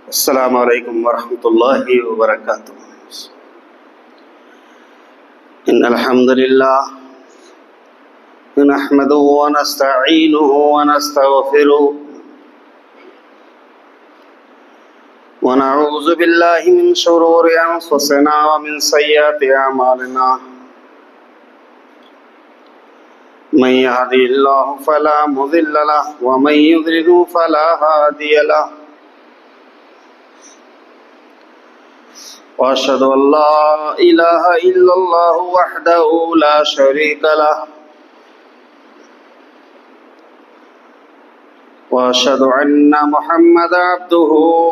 السلام علیکم ورحمۃ اللہ وبرکاتہ۔ ان الحمد للہ نحمده ونستعینه ونستغفره ونعوذ باللہ من شرور انفسنا ومن سیئات اعمالنا، من يهده الله فلا مضل له ومن يضلل فلا هادي له، وأشهد أن لا إله إلا الله وحده لا شريك له، وأشهد أن محمدا عبده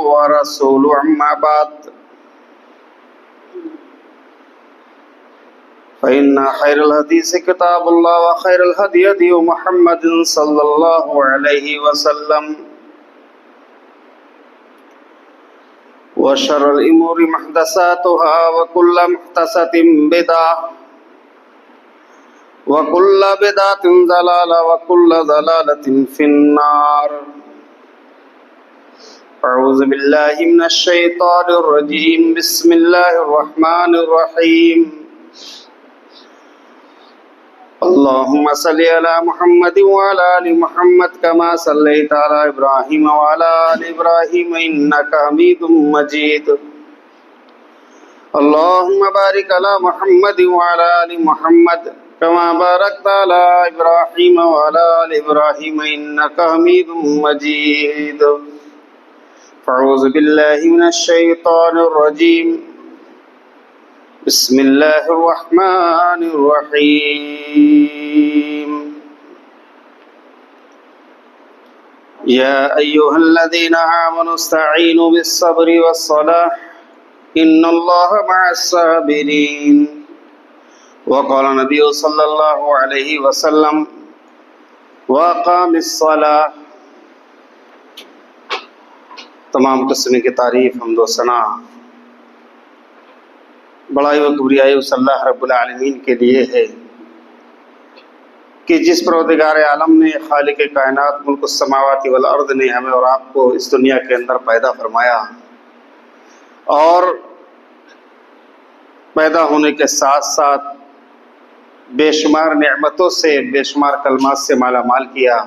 ورسوله، أما بعد فإن خير الحديث كتاب الله وخير الهدي هدي محمد صلى الله عليه وسلم، وشر الأمور محدثاتها وكل محدثة بدعة وكل بدعة ضلالة وكل ضلالة في النار۔ أعوذ بالله من الشيطان الرجيم، بسم الله الرحمن الرحيم۔ اللهم صل على محمد وعلى آل محمد كما صليت على إبراهيم وعلى آل إبراهيم إنك حميد مجيد۔ اللهم بارك على محمد وعلى آل محمد كما باركت على إبراهيم وعلى آل إبراهيم إنك حميد مجيد۔ أعوذ بالله من الشيطان الرجيم، بسم الله الرحمن الرحيم۔ يا أيها الذين آمنوا استعينوا بالصبر والصلاة إن الله مع الصابرين، وقال النبي صلى الله عليه وسلم وأقام الصلاة۔ تمام قسم کی تعریف حمد و ثنا بڑائی و کبریائی اس اللہ رب العالمین کے لیے ہے کہ جس پروردگار عالم نے، خالق کائنات، ملک السماوات والارض نے ہمیں اور آپ کو اس دنیا کے اندر پیدا فرمایا، اور پیدا ہونے کے ساتھ ساتھ بے شمار نعمتوں سے، بے شمار کلمات سے مالا مال کیا۔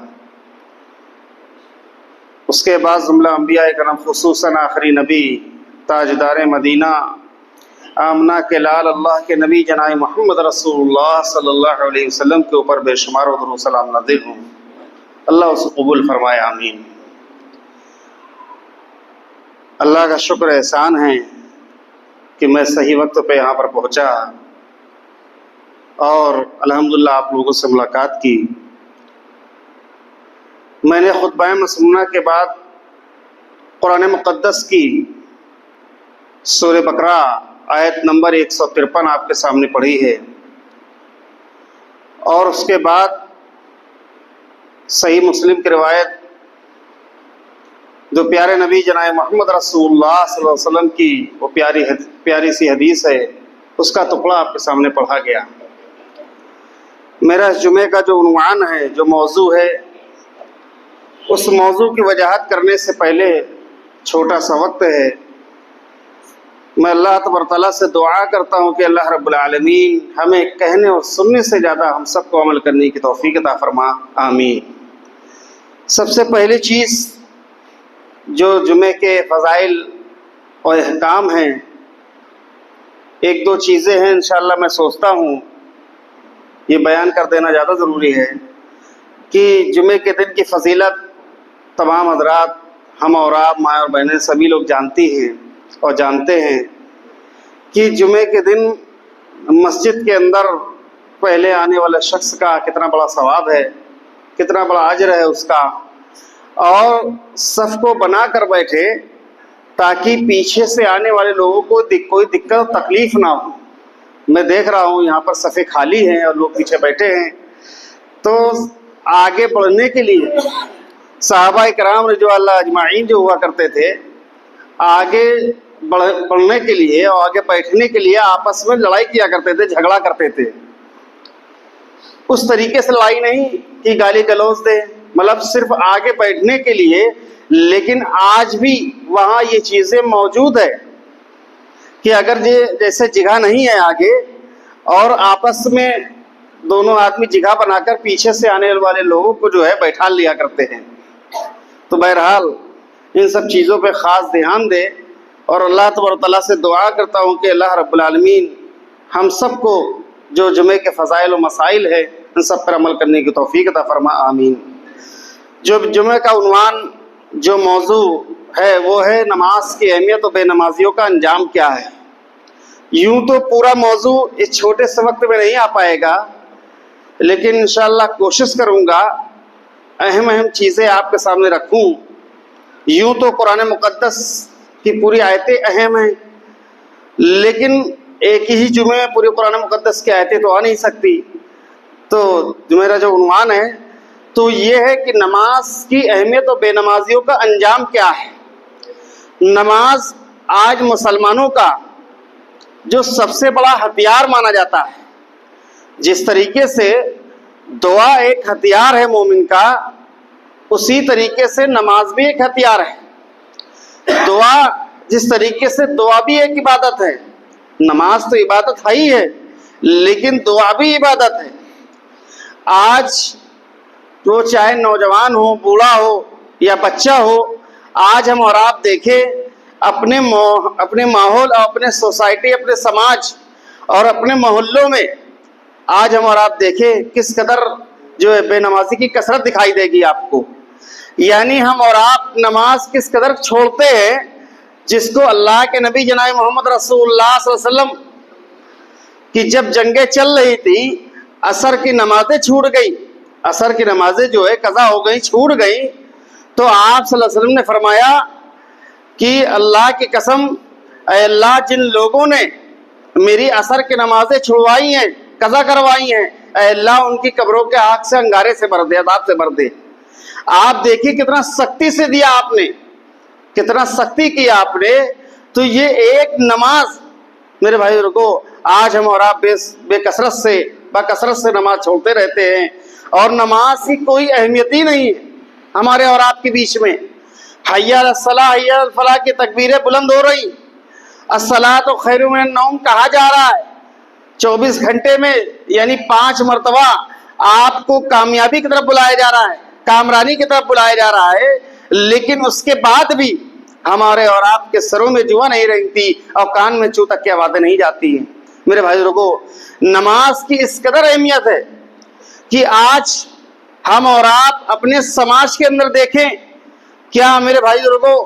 اس کے بعد جملہ انبیاء کرام، خصوصاً آخری نبی تاجدار مدینہ، آمنہ کے لال، اللہ کے نبی جناب محمد رسول اللہ صلی اللہ علیہ وسلم کے اوپر بے شمار درود و سلام نازل ہوں۔ اللہ اسے قبول فرمائے، آمین۔ اللہ کا شکر احسان ہے کہ میں صحیح وقت پہ یہاں پر پہنچا اور الحمدللہ آپ لوگوں سے ملاقات کی۔ میں نے خطبہ مسنونہ کے بعد قرآن مقدس کی سورہ بقرہ آیت نمبر 153 آپ کے سامنے پڑھی ہے، اور اس کے بعد صحیح مسلم کی روایت جو پیارے نبی جناب محمد رسول اللہ صلی اللہ علیہ وسلم کی وہ پیاری سی حدیث ہے، اس کا ٹکڑا آپ کے سامنے پڑھا گیا۔ میرا اس جمعے کا جو عنوان ہے، جو موضوع ہے، اس موضوع کی وضاحت کرنے سے پہلے چھوٹا سا وقت ہے، میں اللہ تبارک تعالیٰ سے دعا کرتا ہوں کہ اللہ رب العالمین ہمیں کہنے اور سننے سے زیادہ ہم سب کو عمل کرنے کی توفیق عطا فرما، آمین۔ سب سے پہلی چیز جو جمعے کے فضائل اور احکام ہیں، ایک دو چیزیں ہیں انشاءاللہ میں سوچتا ہوں یہ بیان کر دینا زیادہ ضروری ہے کہ جمعے کے دن کی فضیلت تمام حضرات، ہم اور آپ، ماں اور بہنیں، سبھی لوگ جانتی ہیں اور جانتے ہیں کہ جمعے کے دن مسجد کے اندر پہلے آنے والے شخص کا کتنا بڑا ثواب ہے، کتنا بڑا اجر ہے اس کا، اور صف کو بنا کر بیٹھے تاکہ پیچھے سے آنے والے لوگوں کو کوئی دقت و تکلیف نہ ہو۔ میں دیکھ رہا ہوں یہاں پر صفیں خالی ہیں اور لوگ پیچھے بیٹھے ہیں، تو آگے بڑھنے کے لیے صحابہ کرام رضوان اللہ اجمعین جو ہوا کرتے تھے، آگے بڑھنے کے لیے اور آگے بیٹھنے کے لیے آپس میں لڑائی کیا کرتے تھے، جھگڑا کرتے تھے۔ اس طریقے سے لڑائی نہیں کہ گالی گلوچ دے مطلب صرف آگے بیٹھنے کے لیے، لیکن آج بھی وہاں یہ چیزیں موجود ہے کہ اگر جیسے جگہ نہیں ہے آگے اور آپس میں دونوں آدمی جگہ بنا کر پیچھے سے آنے والے لوگوں کو جو ہے بیٹھا لیا کرتے ہیں۔ تو بہرحال ان سب چیزوں پہ خاص دھیان دے، اور اللہ تبارک تعالیٰ سے دعا کرتا ہوں کہ اللہ رب العالمین ہم سب کو جو جمعے کے فضائل و مسائل ہے ان سب پر عمل کرنے کی توفیق عطا فرما، آمین۔ جو جمعے کا عنوان، جو موضوع ہے وہ ہے نماز کی اہمیت و بے نمازیوں کا انجام کیا ہے۔ یوں تو پورا موضوع اس چھوٹے سے وقت میں نہیں آ پائے گا، لیکن انشاءاللہ کوشش کروں گا اہم چیزیں آپ کے سامنے رکھوں۔ یوں تو قرآن مقدس کی پوری آیتیں اہم ہیں، لیکن ایک ہی جمعے میں پوری قرآن مقدس کی آیتیں تو آ نہیں سکتی۔ تو میرا جو عنوان ہے تو یہ ہے کہ نماز کی اہمیت و بے نمازیوں کا انجام کیا ہے۔ نماز آج مسلمانوں کا جو سب سے بڑا ہتھیار مانا جاتا ہے۔ جس طریقے سے دعا ایک ہتھیار ہے مومن کا، اسی طریقے سے نماز بھی ایک ہتھیار ہے۔ دعا جس طریقے سے دعا بھی ایک عبادت ہے، نماز تو عبادت ہے ہی ہے، لیکن دعا بھی عبادت ہے۔ آج وہ چاہے نوجوان ہو، بوڑھا ہو یا بچہ ہو، آج ہم اور آپ دیکھیں اپنے ماحول اور اپنے سوسائٹی، اپنے سماج اور اپنے محلوں میں آج ہم اور آپ دیکھیں کس قدر جو ہے بے نمازی کی کثرت دکھائی دے گی آپ کو۔ یعنی ہم اور آپ نماز کس قدر چھوڑتے ہیں، جس کو اللہ کے نبی جناب محمد رسول اللہ صلی اللہ علیہ وسلم کی جب جنگیں چل رہی تھی، عصر کی نمازیں چھوٹ گئی، عصر کی نمازیں جو ہے قضا ہو گئی، چھوٹ گئی، تو آپ صلی اللہ علیہ وسلم نے فرمایا کہ اللہ کی قسم، اے اللہ جن لوگوں نے میری عصر کی نمازیں چھڑوائی ہیں، قضا کروائی ہیں، اے اللہ ان کی قبروں کے آگ سے انگارے سے بھر دے، عذاب سے بھر دے۔ آپ دیکھیے کتنا سختی سے دیا آپ نے، کتنا سختی کیا آپ نے۔ تو یہ ایک نماز میرے بھائی کو آج ہم اور آپ بے کثرت سے نماز چھوڑتے رہتے ہیں، اور نماز کی کوئی اہمیت ہی نہیں ہے ہمارے اور آپ کے بیچ میں۔ حی علی الصلاۃ، حی علی الفلاح کی تکبیریں بلند ہو رہی، الصلاۃ خیر من النوم کہا جا رہا ہے، 24 گھنٹے میں یعنی 5 مرتبہ آپ کو کامیابی کی طرف بلایا جا رہا ہے، کامرانی کی طرف بلایا جا رہا ہے، لیکن اس کے بعد بھی ہمارے اور آپ کے سروں میں جوا نہیں رہتی اور کان میں چوں تک کی آوازیں نہیں جاتی ہیں۔ میرے بھائی لوگوں، نماز کی اس قدر اہمیت ہے کہ آج ہم اور آپ اپنے سماج کے اندر دیکھیں، کیا میرے بھائی لوگوں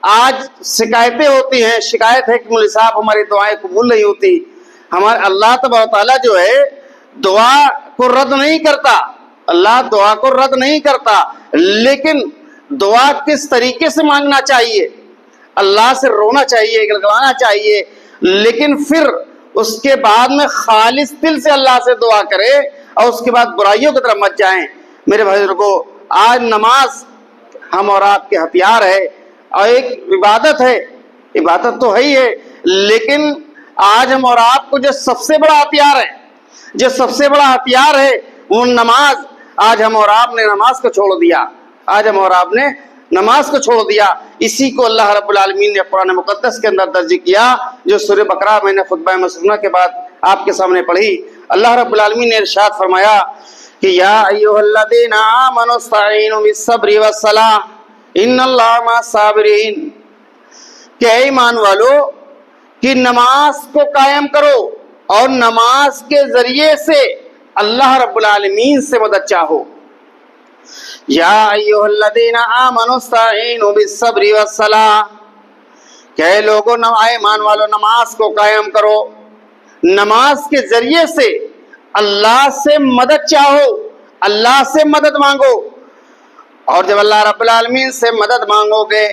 آج شکایتیں ہوتی ہیں، شکایت ہے کہ مولوی صاحب ہماری دعائیں قبول نہیں ہوتی۔ ہمارے اللہ تبارک تعالیٰ جو ہے دعا کو رد نہیں کرتا، اللہ دعا کو رد نہیں کرتا، لیکن دعا کس طریقے سے مانگنا چاہیے، اللہ سے رونا چاہیے، گڑگڑانا چاہیے، لیکن پھر اس کے بعد میں خالص دل سے اللہ سے دعا کرے اور اس کے بعد برائیوں کی طرف مت جائیں۔ میرے بھائی لوگوں، آج نماز ہم اور آپ کے ہتھیار ہے اور ایک عبادت ہے، عبادت تو ہے ہی ہے، لیکن آج ہم اور آپ کو جو سب سے بڑا ہتھیار ہے، جو سب سے بڑا ہتھیار ہے وہ نماز، آج ہم اور آپ نے نماز کو چھوڑ دیا، آج ہم اور آپ نے نماز کو چھوڑ دیا۔ اسی کو اللہ رب العالمین نے قرآن مقدس کے اندر درج کیا، جو سورہ بقرہ میں نے خطبہ مسنونہ کے بعد آپ کے سامنے پڑھی۔ اللہ رب العالمین نے ارشاد فرمایا کہ یا ایھا الذین آمنوا استعینوا بالصبر والصلاۃ ان اللہ مع الصابرین، کہ اے ایمان والو کہ نماز کو قائم کرو اور نماز کے ذریعے سے اللہ رب العالمین سے مدد چاہو۔ یا ایھا الذین آمنوا استعینوا بالصبر والصلاۃ، کہ اے لوگوں، ایمان والو نماز کو قائم کرو، نماز کے ذریعے سے اللہ سے مدد چاہو، اللہ سے مدد مانگو۔ اور جب اللہ رب العالمین سے مدد مانگو گے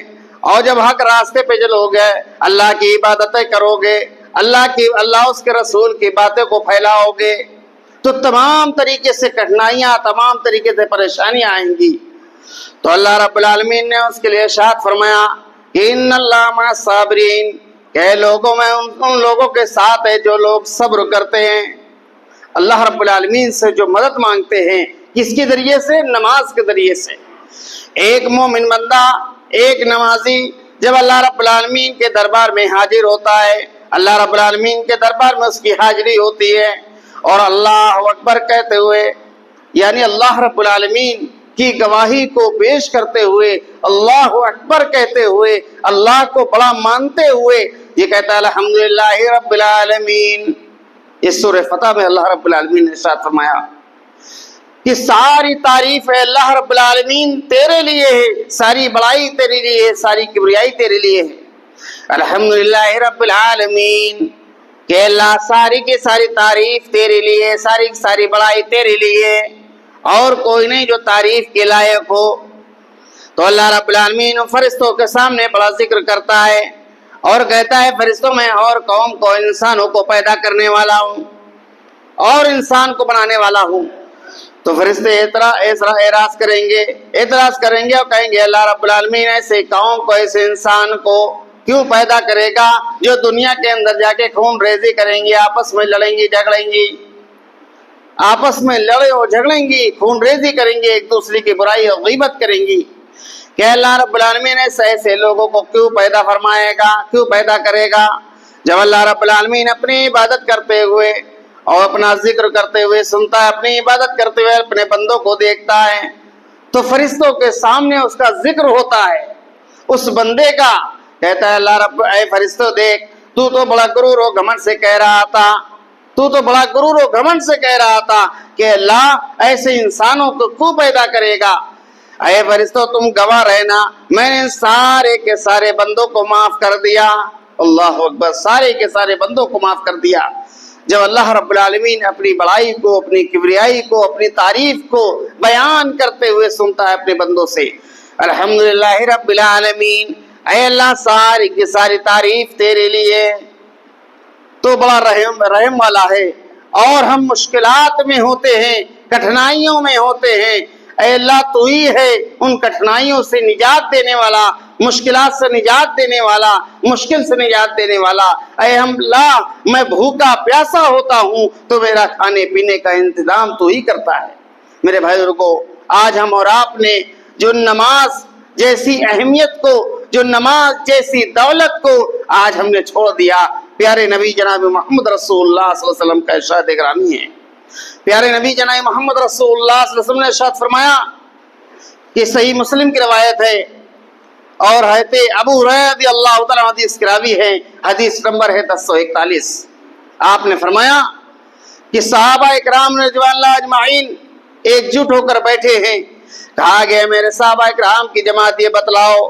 اور جب حق راستے پہ چلو گے، اللہ کی عبادتیں کرو گے، اللہ اس کے رسول کی باتیں کو پھیلاؤ گے، تو تمام طریقے سے کٹھنائیاں، تمام طریقے سے پریشانیاں آئیں گی۔ تو اللہ رب العالمین نے اس کے لیے ارشاد فرمایا کہ ان اللہ مع الصابرین، کہ لوگوں میں ان لوگوں کے ساتھ ہے جو لوگ صبر کرتے ہیں۔ اللہ رب العالمین سے جو مدد مانگتے ہیں کس کے ذریعے سے؟ نماز کے ذریعے سے۔ ایک مومن بندہ، ایک نمازی جب اللہ رب العالمین کے دربار میں حاضر ہوتا ہے، اللہ رب العالمین کے دربار میں اس کی حاضری ہوتی ہے، اور اللہ اکبر کہتے ہوئے، یعنی اللہ رب العالمین کی گواہی کو پیش کرتے ہوئے، اللہ اکبر کہتے ہوئے، اللہ کو بڑا مانتے ہوئے یہ کہتا ہے الحمدللہ رب العالمین۔ اس سورہ فتح میں اللہ رب العالمین نے ارشاد فرمایا کہ ساری تعریف ہے اللہ رب العالمین تیرے لیے ہے، ساری بڑائی تیرے لیے ہے، ساری کبریائی تیرے لیے ہے۔ الحمدللہ رب العالمین کہ اللہ ساری کی ساری تعریف تیرے لیے، ساری کی ساری بڑائی تیرے لیے، اور کوئی نہیں جو تعریف کے لائق ہو۔ تو اللہ رب العالمین فرشتوں کے سامنے بڑا ذکر کرتا ہے اور کہتا ہے فرشتوں میں اور قوم کو، انسانوں کو پیدا کرنے والا ہوں اور انسان کو بنانے والا ہوں۔ تو فرشتے اعتراض کریں گے اور کہیں گے اللہ رب العالمین ایسے قوم کو، ایسے انسان کو کیوں پیدا کرے گا جو دنیا کے اندر جا کے خون ریزی کریں گی، آپس میں لڑیں گی جھگڑیں گی، آپس میں لڑے اور جھگڑیں گی، خون ریزی کریں گی، ایک دوسرے کی برائی اور غیبت کریں گی، کہ اللہ رب العالمین ایسے لوگوں کو کیوں پیدا فرمائے گا، کیوں پیدا کرے گا؟ جب اللہ رب العالمین اپنی عبادت کرتے ہوئے اور اپنا ذکر کرتے ہوئے سنتا ہے، اپنی عبادت کرتے ہوئے اپنے بندوں کو دیکھتا ہے، تو فرشتوں کے سامنے اس کا ذکر ہوتا ہے، اس بندے کا۔ کہتا ہے اللہ رب، اے فرشتوں دیکھ، تو بڑا غرور و گھمنڈ سے کہہ رہا تھا، تو بڑا غرور و گھمنڈ سے کہہ رہا تھا کہ اللہ ایسے انسانوں کو کیوں پیدا کرے گا؟ اے فرشتوں تم گواہ رہنا، میں نے سارے کے سارے بندوں کو معاف کر دیا۔ اللہ اکبر، سارے کے سارے بندوں کو معاف کر دیا۔ جب اللہ رب العالمین اپنی بڑائی کو، اپنی کبریائی کو، اپنی تعریف کو بیان کرتے ہوئے سنتا ہے اپنے بندوں سے الحمدللہ رب العالمین، اے اللہ ساری کی ساری تعریف تیرے لیے، تو بڑا رحم والا ہے، اور ہم مشکلات میں ہوتے ہیں، کٹھنائیوں میں ہوتے ہیں، اے اللہ تو ہی ہے ان کٹھنائیوں سے نجات دینے والا، مشکلات سے نجات دینے والا، مشکل سے نجات دینے والا۔ اے اللہ میں بھوکا پیاسا ہوتا ہوں تو میرا کھانے پینے کا انتظام تو ہی کرتا ہے۔ میرے بھائیوں کو، آج ہم اور آپ نے جو نماز جیسی اہمیت کو، جو نماز جیسی دولت کو آج ہم نے چھوڑ دیا۔ پیارے نبی جناب محمد رسول اللہ صلی اللہ علیہ وسلم کا ارشاد گرامی ہے، پیارے نبی جناب محمد رسول اللہ صلی اللہ علیہ وسلم نے ارشاد فرمایا کہ صحیح مسلم کی روایت ہے، اور حضرت ابو ہریرہ رضی اللہ تعالیٰ عنہ حدیث کی راوی ہے، حدیث نمبر ہے 1041۔ آپ نے فرمایا کہ صحابہ اکرام رضوان اللہ اجمعین ایک جٹ ہو کر بیٹھے ہیں، کہا گیا میرے صحابہ اکرام کی جماعت یہ بتلاؤ،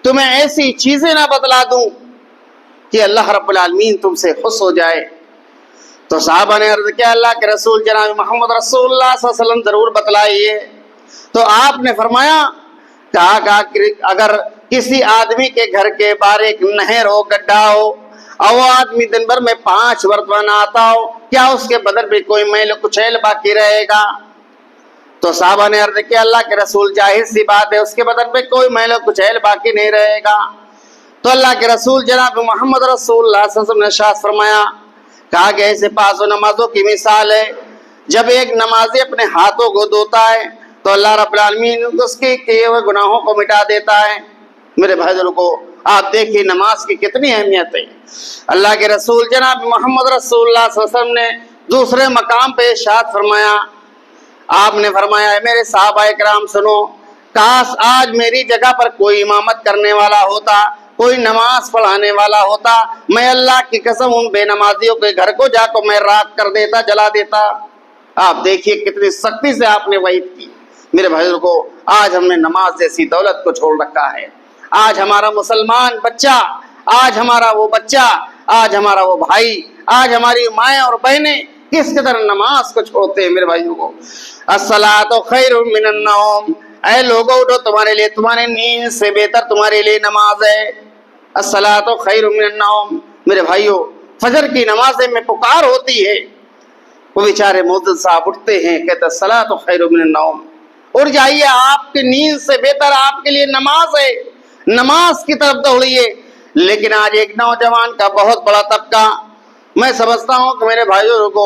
تمہیں ایسی چیزیں نہ بتلا دوں کہ اللہ رب العالمین تم سے خوش ہو جائے؟ تو صحابہ نے عرض کیا اللہ کے رسول جناب محمد رسول اللہ صلی اللہ علیہ وسلم ضرور بتلائیے۔ تو آپ نے فرمایا، کہا اگر کسی آدمی کے گھر کے باہر ایک نہر ہو، گڈھا ہو، اور وہ آدمی دن بھر میں 5 مرتبہ نہاتا ہو، کیا اس کے بدن پہ کوئی میل کچیل باقی رہے گا؟ تو صحابہ نے عرض کیا اللہ کے رسول ظاہر سی بات ہے اس کے بدن پہ کوئی میل کچیل باقی نہیں رہے گا۔ تو اللہ کے رسول جناب محمد رسول اللہ صلی اللہ علیہ وسلم نے ارشاد فرمایا، کہا کہ ایسے 5 نمازوں کی مثال ہے، جب ایک نمازی اپنے ہاتھوں کو دھوتا ہے تو اللہ رب العالمین اس کے کیے ہوئے گناہوں کو مٹا دیتا ہے۔ میرے بھائیوں کو، آپ دیکھیے نماز کی کتنی اہمیت ہے۔ اللہ کے رسول جناب محمد رسول اللہ صلی اللہ علیہ وسلم نے دوسرے مقام پہ ارشاد فرمایا، آپ نے فرمایا ہے میرے صحابہ اکرام سنو، کاش آج میری جگہ پر کوئی امامت کرنے والا ہوتا، کوئی نماز پڑھانے والا ہوتا، میں اللہ کی قسم ان بے نمازیوں کے گھر کو جا کر میں راکھ کر دیتا، جلا دیتا۔ آپ دیکھیے کتنی سختی سے آپ نے وعید کی۔ میرے بھائیوں کو، آج ہم نے نماز جیسی دولت کو چھوڑ رکھا ہے۔ آج ہمارا مسلمان بچہ، آج ہمارا وہ بچہ، آج ہمارا وہ بھائی، آج ہماری مائیں اور بہنیں کس قدر نماز کو چھوڑتے ہیں۔ میرے بھائیوں کو، الصلاۃ خیر من النوم، اے لوگوں اٹھو، تمہارے لیے تمہارے نیند سے بہتر تمہارے لیے نماز ہے۔ الصلاۃ خیر من النوم، میرے بھائیوں، فجر کی نمازیں میں پکار ہوتی ہے، وہ بیچارے مؤذن صاحب اٹھتے ہیں، کہتے ہیں الصلاۃ خیر من النوم، اٹھ جائیے، آپ کی نیند سے بہتر آپ کے لیے نماز ہے، نماز کی طرف دوڑیے۔ لیکن آج ایک نوجوان کا بہت بڑا طبقہ، میں سمجھتا ہوں کہ میرے بھائیوں کو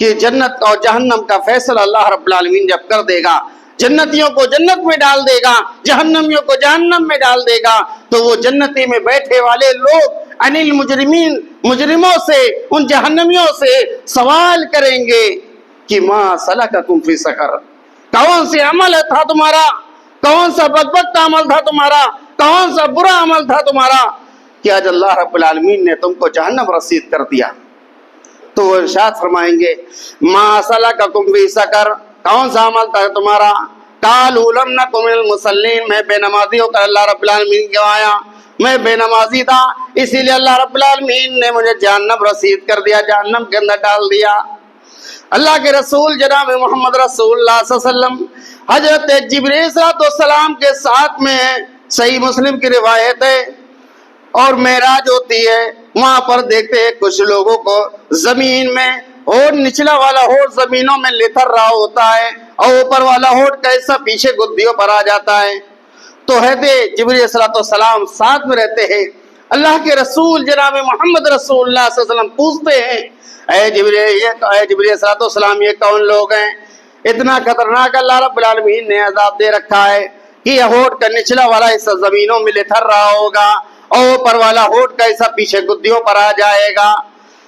کہ جنت اور جہنم کا فیصلہ اللہ رب العالمین جب کر دے گا، جنتیوں کو جنت میں ڈال دے گا، جہنمیوں کو جہنم میں ڈال دے گا، تو وہ جنتی میں بیٹھے والے لوگ عن المجرمین، مجرموں سے، ان جہنمیوں سے سوال کریں گے کہ ما سلککم فی سقر، کون سے عمل تھا تمہارا، کون سا بدبخت عمل تھا تمہارا، کون سا برا عمل تھا تمہارا کہ آج اللہ رب العالمین نے تم کو جہنم رسید کر دیا۔ تو وہ ارشاد فرمائیں گے ما سلککم فی سقر، کون سا عمل تھا تمہارا؟ قالوا لم نک من المصلین، میں بے نمازی ہو کر اللہ رب العالمین کے آیا، میں بے نمازی تھا، اسی لیے اللہ رب العالمین نے مجھے جہنم رسید کر دیا، جہنم کے اندر ڈال دیا۔ اللہ کے رسول جناب محمد رسول اللہ صلی اللہ علیہ وسلم حضرت جبرائیل صلی اللہ علیہ وسلم کے ساتھ میں صحیح مسلم کی روایت ہے، اور معراج ہوتی ہے، وہاں پر دیکھتے ہیں کچھ لوگوں کو زمین میں ہونٹ، نچلا والا ہونٹ زمینوں میں لتر رہا ہوتا ہے، اور اوپر والا ہونٹ کیسا پیچھے گدیوں پر آ جاتا ہے۔ تو حضرت جبرائیل صلی اللہ علیہ وسلم ساتھ میں رہتے ہیں، اللہ کے رسول جناب محمد رسول اللہ صلی اللہ علیہ وسلم پوچھتے ہیں اے جبرائیل صلی اللہ علیہ وسلم، یہ کون لوگ ہیں؟ اتنا خطرناک اللہ رب العالمین نے عذاب دے رکھا ہے کہ یہ ہونٹ کا نچلا والا حصہ زمینوں میں لتر رہا ہوگا، اور اوپر والا ہونٹ کا حصہ پیچھے گدیوں پر آ جائے گا۔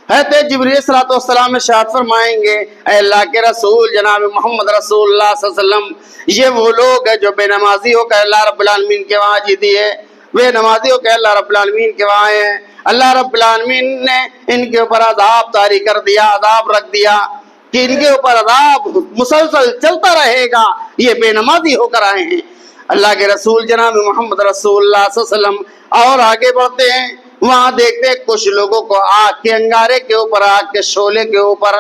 حضرت جبرائیل صلی اللہ علیہ وسلم ارشاد فرمائیں گے اے اللہ کے رسول جناب محمد رسول اللہ صلی اللہ علیہ وسلم، یہ وہ لوگ ہیں جو بے نمازی ہو کر اللہ رب العالمین کے وہاں جیتی ہے، بے نمازی ہو کر اللہ رب العالمین کے وہاں ہیں، اللہ رب العالمین نے ان کے اوپر عذاب طاری کر دیا، عذاب رکھ دیا کہ ان کے اوپر عذاب مسلسل چلتا رہے گا، یہ بے نمازی ہو کر آئے ہیں۔ اللہ کے رسول جناب محمد رسول اللہ صلی اللہ علیہ وسلم اور آگے بڑھتے ہیں، وہاں دیکھتے ہیں کچھ لوگوں کو آگ کے انگارے کے اوپر، آگ کے شعلے کے اوپر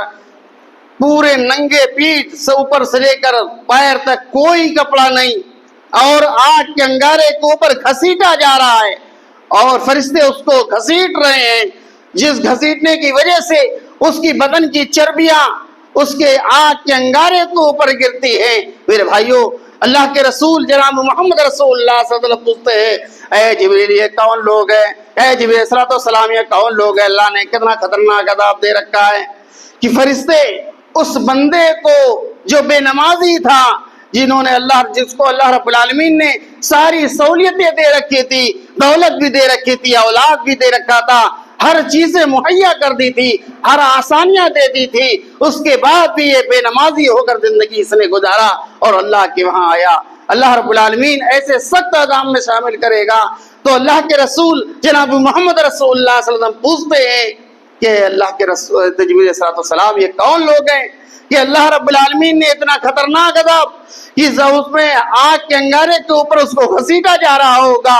پورے ننگے پیٹھ سے اوپر سے لے کر پیر تک کوئی کپڑا نہیں، اور آگ کے انگارے کے اوپر گھسیٹا جا رہا ہے، اور فرشتے اس کو گھسیٹ رہے ہیں، جس گھسیٹنے کی وجہ سے اس کی بدن کی چربیاں اس کے آگ کے انگارے کے اوپر گرتی ہیں۔ میرے بھائیوں، اللہ کے رسول جناب محمد رسول اللہ صلی اللہ علیہ وسلم پوچھتے ہیں اے جبرائیل یہ کون لوگ ہیں؟ اے جبرائیل صلی اللہ علیہ وسلم یہ کون لوگ ہیں؟ اللہ نے کتنا خطرناک عذاب دے رکھا ہے کہ فرشتے اس بندے کو جو بے نمازی تھا، جنہوں نے جس کو اللہ رب العالمین نے ساری سہولیتیں دے رکھی تھی، دولت بھی دے رکھی تھی، اولاد بھی دے رکھا تھا، ہر چیزیں مہیا کر دی تھی، ہر آسانیاں دے دی تھی، اس کے بعد بھی یہ بے نمازی ہو کر زندگی اس نے گزارا اور اللہ کے وہاں آیا۔ اللہ رب العالمین ایسے سخت عذاب میں شامل کرے گا۔ تو اللہ کے رسول جناب محمد رسول اللہ صلی اللہ علیہ وسلم پوچھتے ہیں کہ اللہ کے رسول جبرائیل صلی اللہ علیہ وسلم یہ کون لوگ ہیں کہ اللہ رب العالمین نے اتنا خطرناک عذاب اس میں آگ کے انگارے کے اوپر اس کو گھسیٹا جا رہا ہوگا،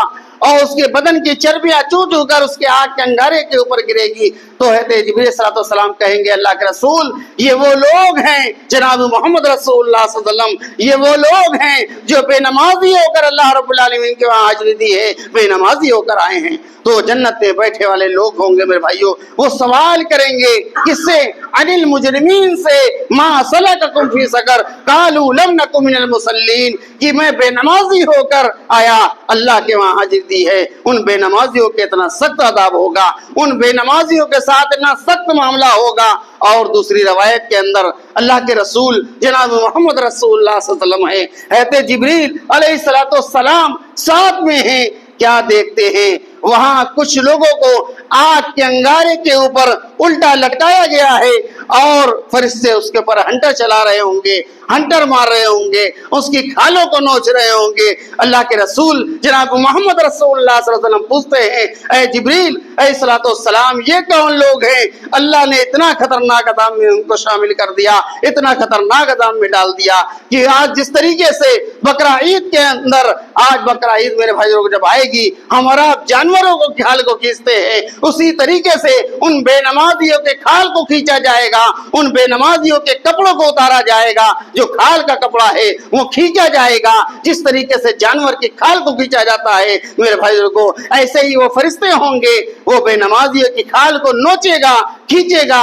اور اس کے بدن کی چربیاں چو چو کر اس کے آگ کے انگارے کے اوپر گرے گی۔ تو حضرت جبرائیل صلی اللہ علیہ وسلم کہیں گے اللہ کے رسول یہ وہ لوگ ہیں جناب محمد رسول اللہ صلی اللہ علیہ وسلم، یہ وہ لوگ ہیں جو بے نمازی ہو کر اللہ رب العالمین کے وہاں حاضری دی ہے، بے نمازی ہو کر آئے ہیں۔ تو جنت میں بیٹھے والے لوگ ہوں گے میرے بھائیوں، وہ سوال کریں گے کس سے؟ عن المجرمین سے، ما سلککم فی سقر قالوا لم نک من المصلین، کہ میں بے نمازی ہو کر آیا، اللہ کے وہاں حاضر دی ہے۔ ان بے نمازیوں کے اتنا سخت عذاب ہوگا، ان بے نمازیوں کے ساتھ اتنا سخت معاملہ ہوگا۔ اور دوسری روایت کے اندر اللہ کے رسول جناب محمد رسول اللہ صلی اللہ علیہ وسلم ہے، حضرت جبرائیل علیہ السلام ساتھ میں ہیں، کیا دیکھتے ہیں وہاں کچھ لوگوں کو آگ کے انگارے کے اوپر الٹا لٹکایا گیا ہے، اور فرشتے اس کے اوپر ہنٹر چلا رہے ہوں گے، ہنٹر مار رہے ہوں گے، اس کی کھالوں کو نوچ رہے ہوں گے۔ اللہ کے رسول جناب محمد رسول اللہ صلی اللہ علیہ وسلم پوچھتے ہیں اے جبرائیل علیہ السلام یہ کون لوگ ہیں؟ اللہ نے اتنا خطرناک عذاب میں ان کو شامل کر دیا، اتنا خطرناک عذاب میں ڈال دیا کہ آج جس طریقے سے بقرہ عید کے اندر، آج بقرہ عید میرے بھائیوں کو جب آئے گی ہمارا جانوروں کو کھال کو کھینچتے ہیں، اسی طریقے سے ان بے نمازیوں کے کھال کو کھینچا جائے گا، ان بے نمازیوں کے کپڑوں کو اتارا جائے گا، جو کھال کا کپڑا ہے وہ کھینچا جائے گا، جس طریقے سے جانور کی کھال کو کھینچا جاتا ہے میرے بھائیوں کو، ایسے ہی وہ فرشتے ہوں گے، وہ بے نمازیوں کی کھال کو نوچے گا، کھینچے گا،